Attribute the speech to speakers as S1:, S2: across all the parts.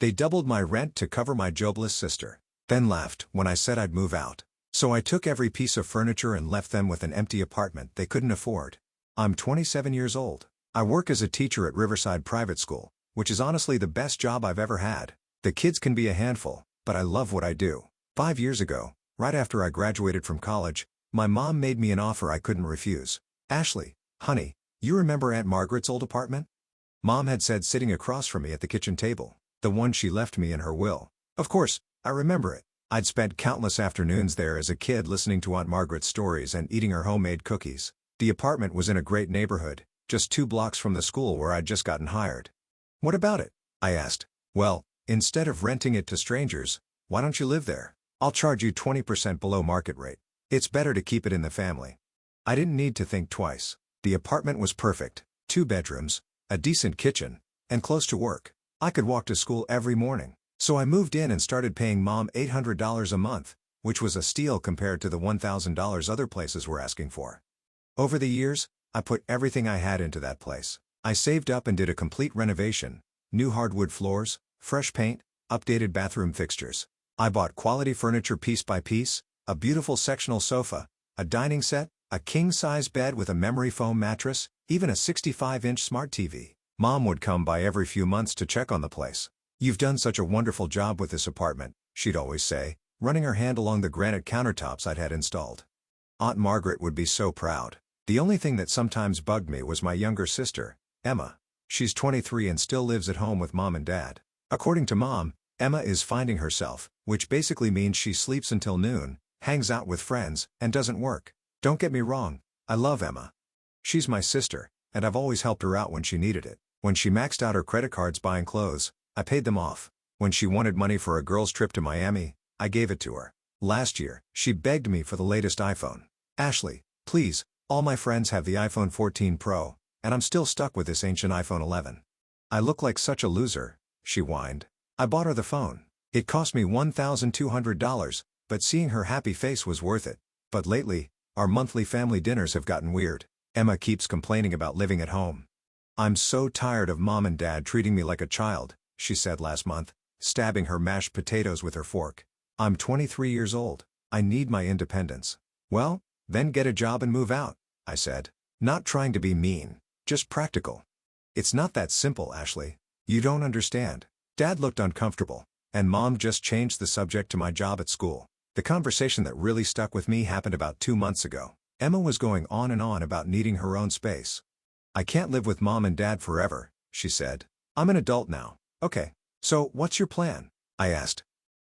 S1: They doubled my rent to cover my jobless sister, then laughed when I said I'd move out. So I took every piece of furniture and left them with an empty apartment they couldn't afford. I'm 27 years old. I work as a teacher at Riverside Private School, which is honestly the best job I've ever had. The kids can be a handful, but I love what I do. 5 years ago, right after I graduated from college, my mom made me an offer I couldn't refuse. "Ashley, honey, you remember Aunt Margaret's old apartment?" Mom had said, sitting across from me at the kitchen table. "The one she left me in her will." Of course, I remember it. I'd spent countless afternoons there as a kid listening to Aunt Margaret's stories and eating her homemade cookies. The apartment was in a great neighborhood, just 2 blocks from the school where I'd just gotten hired. "What about it?" I asked. "Well, instead of renting it to strangers, why don't you live there? I'll charge you 20% below market rate. It's better to keep it in the family." I didn't need to think twice. The apartment was perfect: 2 bedrooms, a decent kitchen, and close to work. I could walk to school every morning. So I moved in and started paying Mom $800 a month, which was a steal compared to the $1,000 other places were asking for. Over the years, I put everything I had into that place. I saved up and did a complete renovation: new hardwood floors, fresh paint, updated bathroom fixtures. I bought quality furniture piece by piece: a beautiful sectional sofa, a dining set, a king-size bed with a memory foam mattress, even a 65-inch smart TV. Mom would come by every few months to check on the place. "You've done such a wonderful job with this apartment," she'd always say, running her hand along the granite countertops I'd had installed. Aunt Margaret would be so proud. The only thing that sometimes bugged me was my younger sister, Emma. She's 23 and still lives at home with Mom and Dad. According to Mom, Emma is finding herself, which basically means she sleeps until noon, hangs out with friends, and doesn't work. Don't get me wrong, I love Emma. She's my sister, and I've always helped her out when she needed it. When she maxed out her credit cards buying clothes, I paid them off. When she wanted money for a girl's trip to Miami, I gave it to her. Last year, she begged me for the latest iPhone. "Ashley, please, all my friends have the iPhone 14 Pro, and I'm still stuck with this ancient iPhone 11. I look like such a loser," she whined. I bought her the phone. It cost me $1,200, but seeing her happy face was worth it. But lately, our monthly family dinners have gotten weird. Emma keeps complaining about living at home. "I'm so tired of Mom and Dad treating me like a child," she said last month, stabbing her mashed potatoes with her fork. "I'm 23 years old. I need my independence." "Well, then get a job and move out," I said. Not trying to be mean, just practical. "It's not that simple, Ashley. You don't understand." Dad looked uncomfortable, and Mom just changed the subject to my job at school. The conversation that really stuck with me happened about 2 months ago. Emma was going on and on about needing her own space. "I can't live with Mom and Dad forever," she said. "I'm an adult now." "Okay. So, what's your plan?" I asked.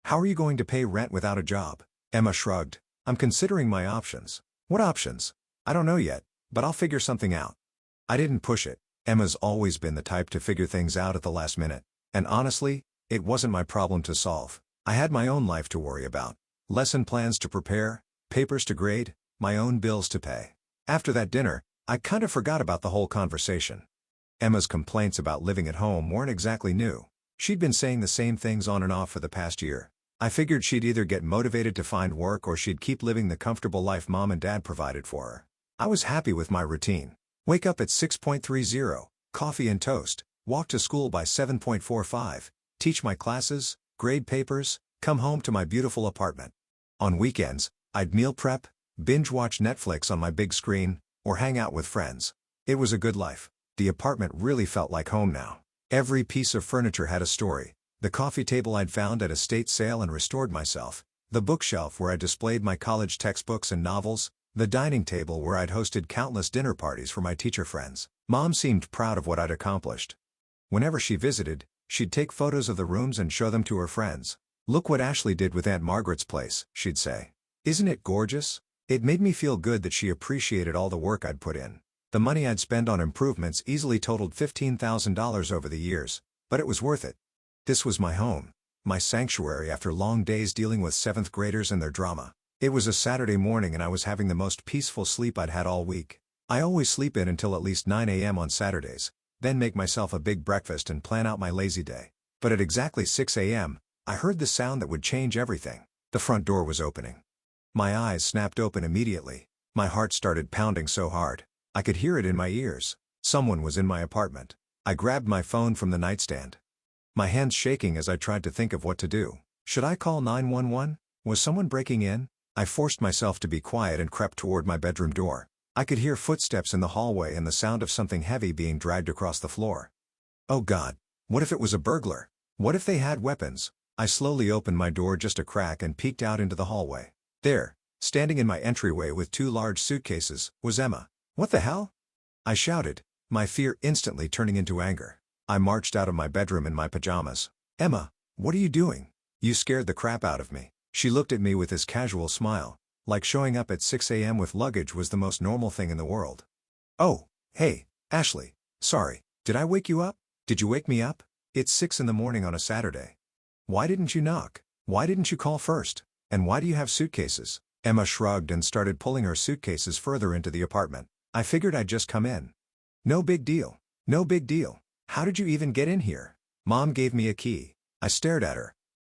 S1: "How are you going to pay rent without a job?" Emma shrugged. "I'm considering my options." "What options?" "I don't know yet, but I'll figure something out." I didn't push it. Emma's always been the type to figure things out at the last minute. And honestly, it wasn't my problem to solve. I had my own life to worry about. Lesson plans to prepare, papers to grade, my own bills to pay. After that dinner, I kind of forgot about the whole conversation. Emma's complaints about living at home weren't exactly new. She'd been saying the same things on and off for the past year. I figured she'd either get motivated to find work or she'd keep living the comfortable life Mom and Dad provided for her. I was happy with my routine. Wake up at 6:30, coffee and toast, walk to school by 7:45, teach my classes, grade papers, come home to my beautiful apartment. On weekends, I'd meal prep, binge-watch Netflix on my big screen, or hang out with friends. It was a good life. The apartment really felt like home now. Every piece of furniture had a story. The coffee table I'd found at a estate sale and restored myself. The bookshelf where I displayed my college textbooks and novels. The dining table where I'd hosted countless dinner parties for my teacher friends. Mom seemed proud of what I'd accomplished. Whenever she visited, she'd take photos of the rooms and show them to her friends. "Look what Ashley did with Aunt Margaret's place," she'd say. "Isn't it gorgeous?" It made me feel good that she appreciated all the work I'd put in. The money I'd spent on improvements easily totaled $15,000 over the years, but it was worth it. This was my home, my sanctuary after long days dealing with 7th graders and their drama. It was a Saturday morning and I was having the most peaceful sleep I'd had all week. I always sleep in until at least 9 a.m. on Saturdays, then make myself a big breakfast and plan out my lazy day. But at exactly 6 a.m., I heard the sound that would change everything. The front door was opening. My eyes snapped open immediately. My heart started pounding so hard. I could hear it in my ears. Someone was in my apartment. I grabbed my phone from the nightstand. my hands shaking as I tried to think of what to do. Should I call 911? Was someone breaking in? I forced myself to be quiet and crept toward my bedroom door. I could hear footsteps in the hallway and the sound of something heavy being dragged across the floor. Oh God, what if it was a burglar? What if they had weapons? I slowly opened my door just a crack and peeked out into the hallway. There, standing in my entryway with two large suitcases, was Emma. What the hell? I shouted, my fear instantly turning into anger. I marched out of my bedroom in my pajamas. Emma, what are you doing? You scared the crap out of me. She looked at me with this casual smile, like showing up at 6 a.m. with luggage was the most normal thing in the world. Oh, hey, Ashley, sorry, did I wake you up? Did you wake me up? It's 6 in the morning on a Saturday. Why didn't you knock? Why didn't you call first? And why do you have suitcases? Emma shrugged and started pulling her suitcases further into the apartment. I figured I'd just come in. No big deal. No big deal. How did you even get in here? Mom gave me a key. I stared at her.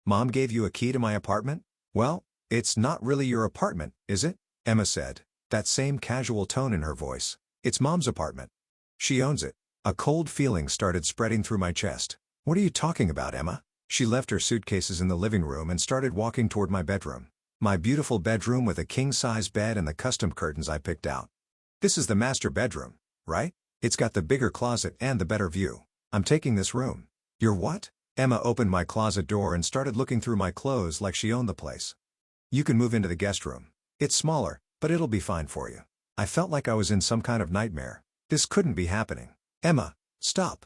S1: Mom gave you a key to my apartment? Well, it's not really your apartment, is it? Emma said, that same casual tone in her voice. It's Mom's apartment. She owns it. A cold feeling started spreading through my chest. What are you talking about, Emma? She left her suitcases in the living room and started walking toward my bedroom. My beautiful bedroom with a king-size bed and the custom curtains I picked out. This is the master bedroom, right? It's got the bigger closet and the better view. I'm taking this room. You're what? Emma opened my closet door and started looking through my clothes like she owned the place. You can move into the guest room. It's smaller, but it'll be fine for you. I felt like I was in some kind of nightmare. This couldn't be happening. Emma, stop.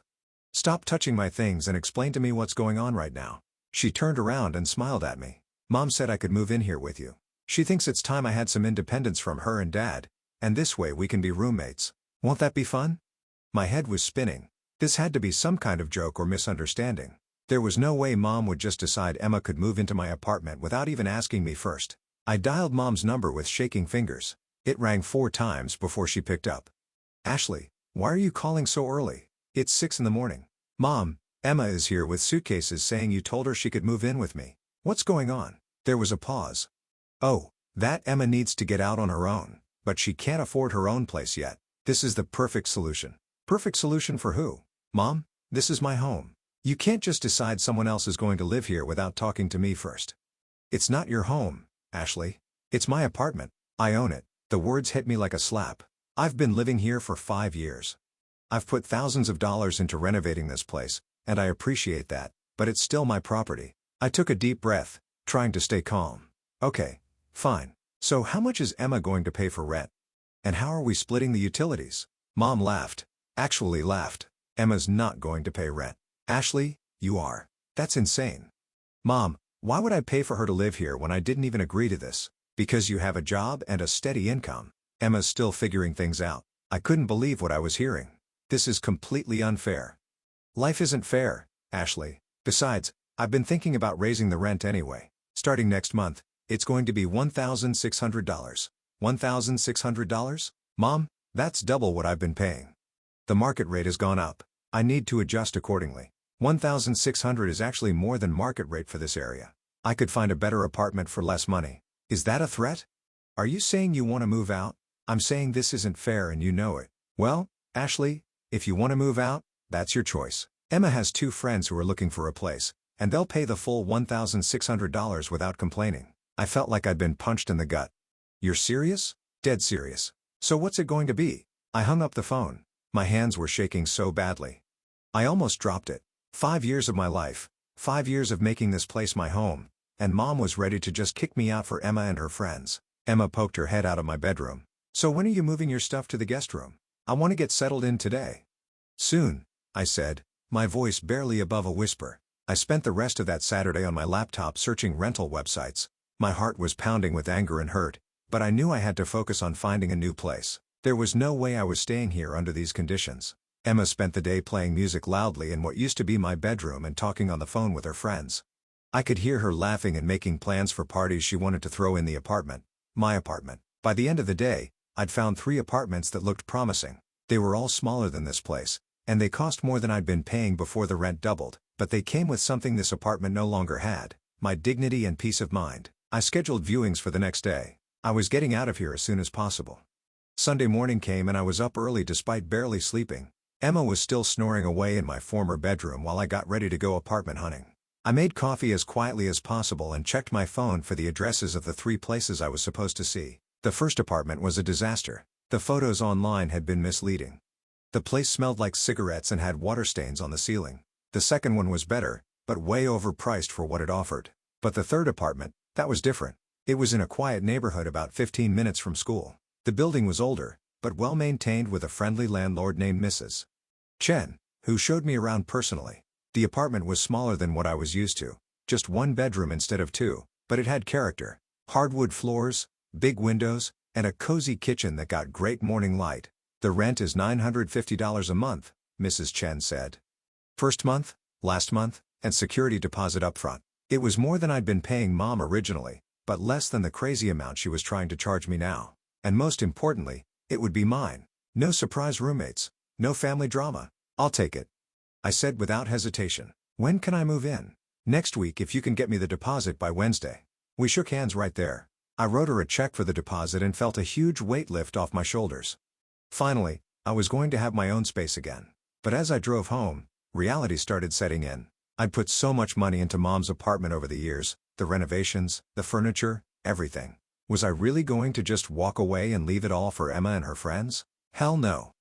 S1: Stop touching my things and explain to me what's going on right now. She turned around and smiled at me. Mom said I could move in here with you. She thinks it's time I had some independence from her and Dad, and this way we can be roommates. Won't that be fun? My head was spinning. This had to be some kind of joke or misunderstanding. There was no way Mom would just decide Emma could move into my apartment without even asking me first. I dialed Mom's number with shaking fingers. It rang 4 times before she picked up. Ashley, why are you calling so early? It's 6 in the morning. Mom, Emma is here with suitcases saying you told her she could move in with me. What's going on? There was a pause. Oh, that Emma needs to get out on her own, but she can't afford her own place yet. This is the perfect solution. Perfect solution for who? Mom, this is my home. You can't just decide someone else is going to live here without talking to me first. It's not your home, Ashley. It's my apartment. I own it. The words hit me like a slap. I've been living here for 5 years. I've put thousands of dollars into renovating this place, and I appreciate that, but it's still my property. I took a deep breath, trying to stay calm. Okay, fine. So how much is Emma going to pay for rent? And how are we splitting the utilities? Mom laughed. Actually laughed. Emma's not going to pay rent. Ashley, you are. That's insane. Mom, why would I pay for her to live here when I didn't even agree to this? Because you have a job and a steady income. Emma's still figuring things out. I couldn't believe what I was hearing. This is completely unfair. Life isn't fair, Ashley. Besides, I've been thinking about raising the rent anyway. Starting next month, it's going to be $1,600. $1,600? Mom, that's double what I've been paying. The market rate has gone up. I need to adjust accordingly. $1,600 is actually more than market rate for this area. I could find a better apartment for less money. Is that a threat? Are you saying you want to move out? I'm saying this isn't fair and you know it. Well, Ashley, if you want to move out, that's your choice. Emma has 2 friends who are looking for a place, and they'll pay the full $1,600 without complaining. I felt like I'd been punched in the gut. You're serious? Dead serious. So what's it going to be? I hung up the phone. My hands were shaking so badly. I almost dropped it. 5 years of my life, 5 years of making this place my home, and Mom was ready to just kick me out for Emma and her friends. Emma poked her head out of my bedroom. So when are you moving your stuff to the guest room? I want to get settled in today. Soon, I said, my voice barely above a whisper. I spent the rest of that Saturday on my laptop searching rental websites. My heart was pounding with anger and hurt, but I knew I had to focus on finding a new place. There was no way I was staying here under these conditions. Emma spent the day playing music loudly in what used to be my bedroom and talking on the phone with her friends. I could hear her laughing and making plans for parties she wanted to throw in the apartment. My apartment. By the end of the day, I'd found 3 apartments that looked promising. They were all smaller than this place, and they cost more than I'd been paying before the rent doubled, but they came with something this apartment no longer had: my dignity and peace of mind. I scheduled viewings for the next day. I was getting out of here as soon as possible. Sunday morning came and I was up early despite barely sleeping. Emma was still snoring away in my former bedroom while I got ready to go apartment hunting. I made coffee as quietly as possible and checked my phone for the addresses of the 3 places I was supposed to see. The first apartment was a disaster. The photos online had been misleading. The place smelled like cigarettes and had water stains on the ceiling. The second one was better, but way overpriced for what it offered. But the third apartment, that was different. It was in a quiet neighborhood about 15 minutes from school. The building was older, but well maintained with a friendly landlord named Mrs. Chen, who showed me around personally. The apartment was smaller than what I was used to, just 1 bedroom instead of 2, but it had character. Hardwood floors, big windows, and a cozy kitchen that got great morning light. The rent is $950 a month, Mrs. Chen said. First month, last month, and security deposit up front. It was more than I'd been paying Mom originally, but less than the crazy amount she was trying to charge me now. And most importantly, it would be mine. No surprise roommates, no family drama. I'll take it, I said without hesitation. When can I move in? Next week if you can get me the deposit by Wednesday. We shook hands right there. I wrote her a check for the deposit and felt a huge weight lift off my shoulders. Finally, I was going to have my own space again. But as I drove home, reality started setting in. I'd put so much money into Mom's apartment over the years, the renovations, the furniture, everything. Was I really going to just walk away and leave it all for Emma and her friends? Hell no.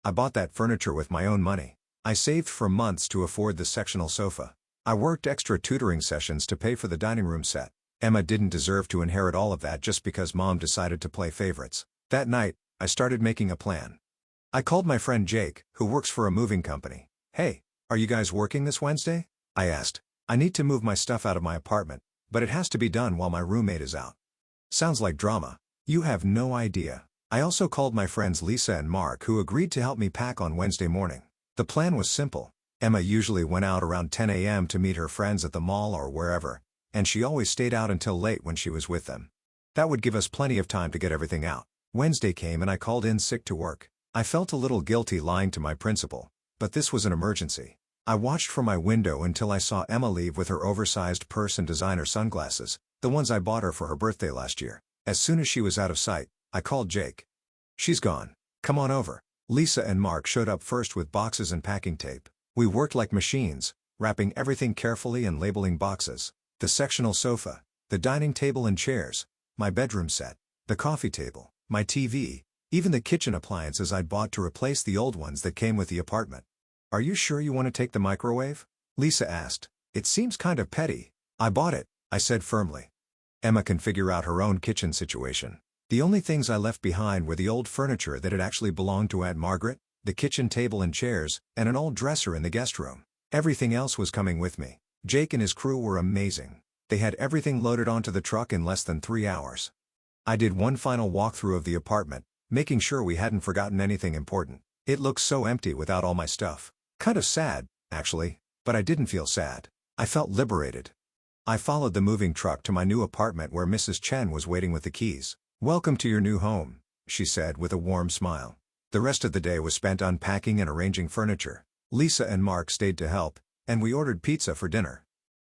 S1: I bought that furniture with my own money. I saved for months to afford the sectional sofa. I worked extra tutoring sessions to pay for the dining room set. Emma didn't deserve to inherit all of that just because Mom decided to play favorites. That night, I started making a plan. I called my friend Jake, who works for a moving company. Hey, are you guys working this Wednesday? I asked. I need to move my stuff out of my apartment, but it has to be done while my roommate is out. Sounds like drama. You have no idea. I also called my friends Lisa and Mark who agreed to help me pack on Wednesday morning. The plan was simple. Emma usually went out around 10 a.m. to meet her friends at the mall or wherever, and she always stayed out until late when she was with them. That would give us plenty of time to get everything out. Wednesday came and I called in sick to work. I felt a little guilty lying to my principal, but this was an emergency. I watched from my window until I saw Emma leave with her oversized purse and designer sunglasses, the ones I bought her for her birthday last year. As soon as she was out of sight, I called Jake. She's gone. Come on over. Lisa and Mark showed up first with boxes and packing tape. We worked like machines, wrapping everything carefully and labeling boxes. The sectional sofa, the dining table and chairs, my bedroom set, the coffee table, my TV, even the kitchen appliances I'd bought to replace the old ones that came with the apartment. Are you sure you want to take the microwave? Lisa asked. It seems kind of petty. I bought it, I said firmly. Emma can figure out her own kitchen situation. The only things I left behind were the old furniture that had actually belonged to Aunt Margaret, the kitchen table and chairs, and an old dresser in the guest room. Everything else was coming with me. Jake and his crew were amazing. They had everything loaded onto the truck in less than 3 hours. I did one final walkthrough of the apartment, making sure we hadn't forgotten anything important. It looked so empty without all my stuff. Kind of sad, actually, but I didn't feel sad. I felt liberated. I followed the moving truck to my new apartment where Mrs. Chen was waiting with the keys. Welcome to your new home, she said with a warm smile. The rest of the day was spent unpacking and arranging furniture. Lisa and Mark stayed to help, and we ordered pizza for dinner.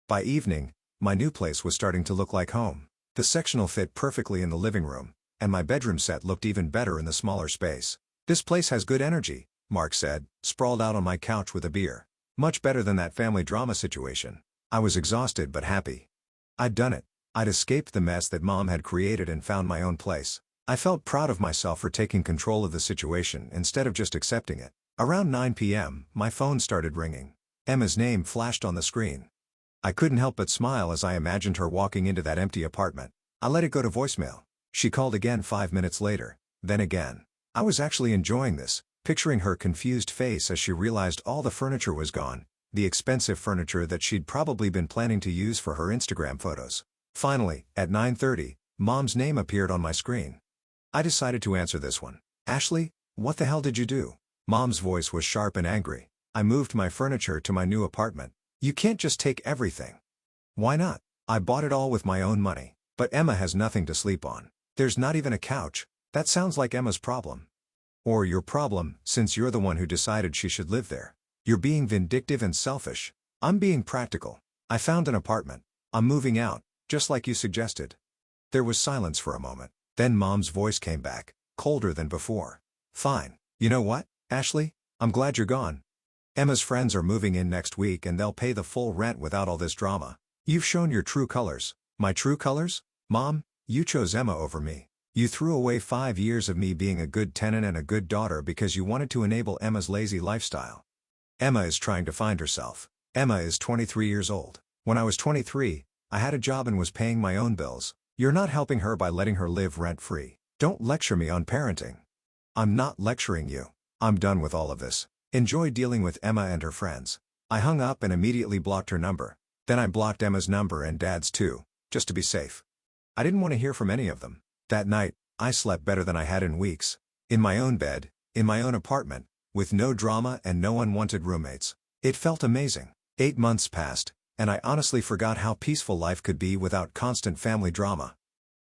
S1: By evening, my new place was starting to look like home. The sectional fit perfectly in the living room, and my bedroom set looked even better in the smaller space. This place has good energy, Mark said, sprawled out on my couch with a beer. Much better than that family drama situation. I was exhausted but happy. I'd done it. I'd escaped the mess that Mom had created and found my own place. I felt proud of myself for taking control of the situation instead of just accepting it. Around 9 p.m., my phone started ringing. Emma's name flashed on the screen. I couldn't help but smile as I imagined her walking into that empty apartment. I let it go to voicemail. She called again 5 minutes later, then again. I was actually enjoying this, picturing her confused face as she realized all the furniture was gone, the expensive furniture that she'd probably been planning to use for her Instagram photos. Finally, at 9:30, Mom's name appeared on my screen. I decided to answer this one. Ashley, what the hell did you do? Mom's voice was sharp and angry. I moved my furniture to my new apartment. You can't just take everything. Why not? I bought it all with my own money. But Emma has nothing to sleep on. There's not even a couch. That sounds like Emma's problem. Or your problem, since you're the one who decided she should live there. You're being vindictive and selfish. I'm being practical. I found an apartment. I'm moving out, just like you suggested. There was silence for a moment. Then Mom's voice came back, colder than before. Fine. You know what, Ashley? I'm glad you're gone. Emma's friends are moving in next week and they'll pay the full rent without all this drama. You've shown your true colors. My true colors? Mom, you chose Emma over me. You threw away 5 years of me being a good tenant and a good daughter because you wanted to enable Emma's lazy lifestyle. Emma is trying to find herself. Emma is 23 years old. When I was 23, I had a job and was paying my own bills. You're not helping her by letting her live rent-free. Don't lecture me on parenting. I'm not lecturing you. I'm done with all of this. Enjoy dealing with Emma and her friends. I hung up and immediately blocked her number. Then I blocked Emma's number and Dad's too, just to be safe. I didn't want to hear from any of them. That night, I slept better than I had in weeks. In my own bed, in my own apartment, with no drama and no unwanted roommates. It felt amazing. 8 months passed, and I honestly forgot how peaceful life could be without constant family drama.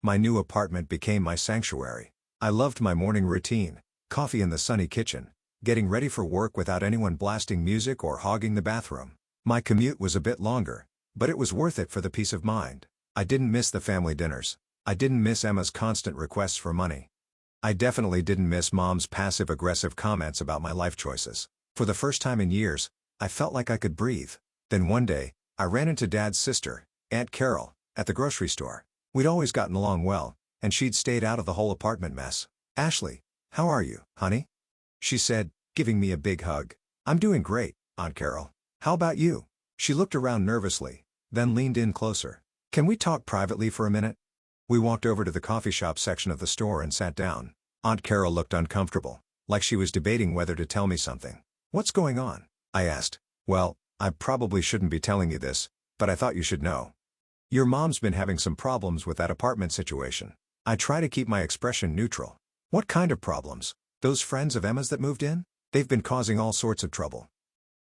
S1: My new apartment became my sanctuary. I loved my morning routine, coffee in the sunny kitchen, getting ready for work without anyone blasting music or hogging the bathroom. My commute was a bit longer, but it was worth it for the peace of mind. I didn't miss the family dinners. I didn't miss Emma's constant requests for money. I definitely didn't miss Mom's passive-aggressive comments about my life choices. For the first time in years, I felt like I could breathe. Then one day, I ran into Dad's sister, Aunt Carol, at the grocery store. We'd always gotten along well, and she'd stayed out of the whole apartment mess. "Ashley, how are you, honey?" she said, giving me a big hug. "I'm doing great, Aunt Carol. How about you?" She looked around nervously, then leaned in closer. "Can we talk privately for a minute?" We walked over to the coffee shop section of the store and sat down. Aunt Carol looked uncomfortable, like she was debating whether to tell me something. "What's going on?" I asked. "Well, I probably shouldn't be telling you this, but I thought you should know. Your mom's been having some problems with that apartment situation." I try to keep my expression neutral. "What kind of problems? Those friends of Emma's that moved in? They've been causing all sorts of trouble.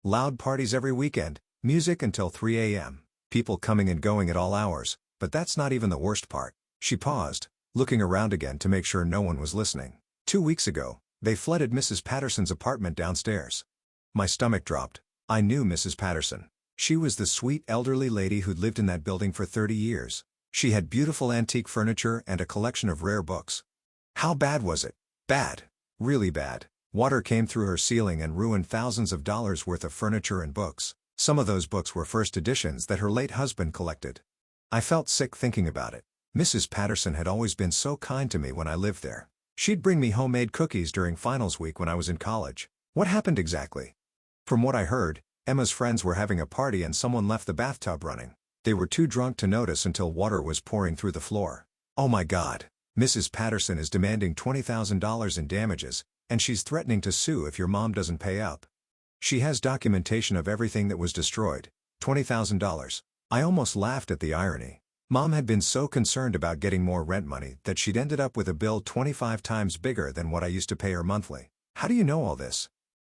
S1: Loud parties every weekend, music until 3 a.m., people coming and going at all hours, but that's not even the worst part." She paused, looking around again to make sure no one was listening. 2 weeks ago, they flooded Mrs. Patterson's apartment downstairs." My stomach dropped. I knew Mrs. Patterson. She was the sweet elderly lady who'd lived in that building for 30 years. She had beautiful antique furniture and a collection of rare books. How bad was it? Bad. Really bad. Water came through her ceiling and ruined thousands of dollars worth of furniture and books. Some of those books were first editions that her late husband collected. I felt sick thinking about it. Mrs. Patterson had always been so kind to me when I lived there. She'd bring me homemade cookies during finals week when I was in college. What happened exactly? From what I heard, Emma's friends were having a party and someone left the bathtub running. They were too drunk to notice until water was pouring through the floor. Oh my God. Mrs. Patterson is demanding $20,000 in damages, and she's threatening to sue if your mom doesn't pay up. She has documentation of everything that was destroyed. $20,000. I almost laughed at the irony. Mom had been so concerned about getting more rent money that she'd ended up with a bill 25 times bigger than what I used to pay her monthly. "How do you know all this?"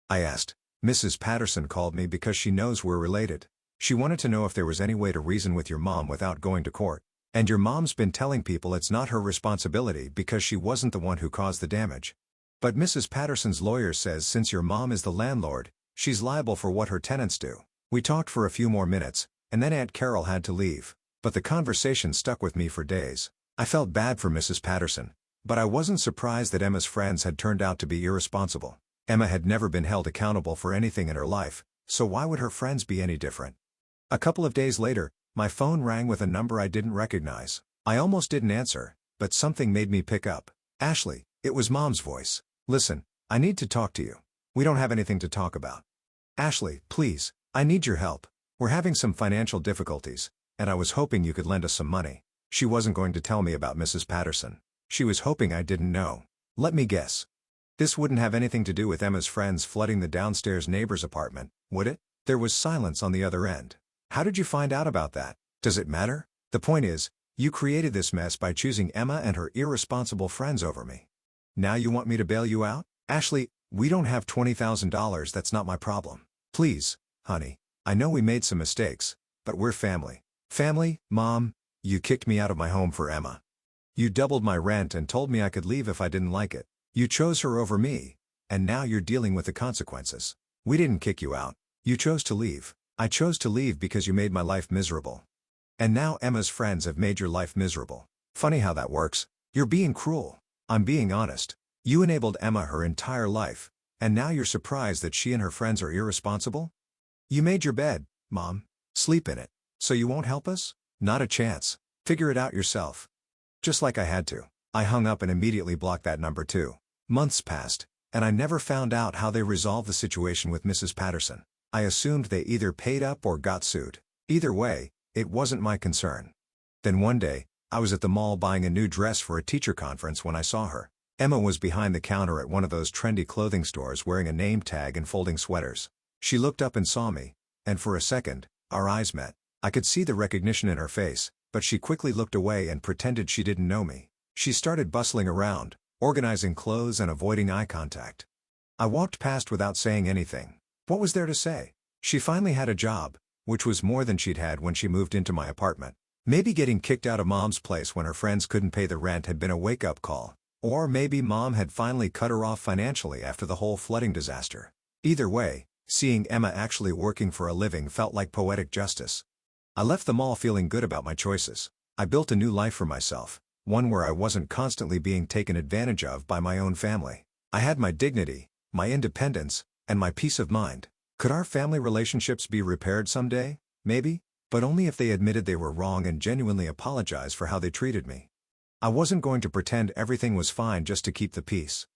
S1: I asked. "Mrs. Patterson called me because she knows we're related. She wanted to know if there was any way to reason with your mom without going to court. And your mom's been telling people it's not her responsibility because she wasn't the one who caused the damage. But Mrs. Patterson's lawyer says since your mom is the landlord, she's liable for what her tenants do." We talked for a few more minutes, and then Aunt Carol had to leave. But the conversation stuck with me for days. I felt bad for Mrs. Patterson, but I wasn't surprised that Emma's friends had turned out to be irresponsible. Emma had never been held accountable for anything in her life, so why would her friends be any different? A couple of days later, my phone rang with a number I didn't recognize. I almost didn't answer, but something made me pick up. "Ashley," it was Mom's voice. "Listen, I need to talk to you. We don't have anything to talk about." "Ashley, please, I need your help. We're having some financial difficulties, and I was hoping you could lend us some money." She wasn't going to tell me about Mrs. Patterson. She was hoping I didn't know. Let me guess. This wouldn't have anything to do with Emma's friends flooding the downstairs neighbor's apartment, would it? There was silence on the other end. "How did you find out about that? Does it matter? The point is, you created this mess by choosing Emma and her irresponsible friends over me. Now you want me to bail you out?" "Ashley, we don't have $20,000, that's not my problem. Please, honey, I know we made some mistakes, but we're family." "Family, Mom? You kicked me out of my home for Emma. You doubled my rent and told me I could leave if I didn't like it. You chose her over me, and now you're dealing with the consequences." "We didn't kick you out. You chose to leave." "I chose to leave because you made my life miserable. And now Emma's friends have made your life miserable. Funny how that works. You're being cruel." "I'm being honest. You enabled Emma her entire life. And now you're surprised that she and her friends are irresponsible? You made your bed, Mom. Sleep in it. So you won't help us? Not a chance. Figure it out yourself. Just like I had to. I hung up and immediately blocked that number too. Months passed, and I never found out how they resolved the situation with Mrs. Patterson. I assumed they either paid up or got sued. Either way, it wasn't my concern. Then one day, I was at the mall buying a new dress for a teacher conference when I saw her. Emma was behind the counter at one of those trendy clothing stores wearing a name tag and folding sweaters. She looked up and saw me, and for a second, our eyes met. I could see the recognition in her face, but she quickly looked away and pretended she didn't know me. She started bustling around, organizing clothes and avoiding eye contact. I walked past without saying anything. What was there to say? She finally had a job, which was more than she'd had when she moved into my apartment. Maybe getting kicked out of Mom's place when her friends couldn't pay the rent had been a wake-up call. Or maybe Mom had finally cut her off financially after the whole flooding disaster. Either way, seeing Emma actually working for a living felt like poetic justice. I left the mall feeling good about my choices. I built a new life for myself, one where I wasn't constantly being taken advantage of by my own family. I had my dignity, my independence, and my peace of mind. Could our family relationships be repaired someday? Maybe, but only if they admitted they were wrong and genuinely apologized for how they treated me. I wasn't going to pretend everything was fine just to keep the peace.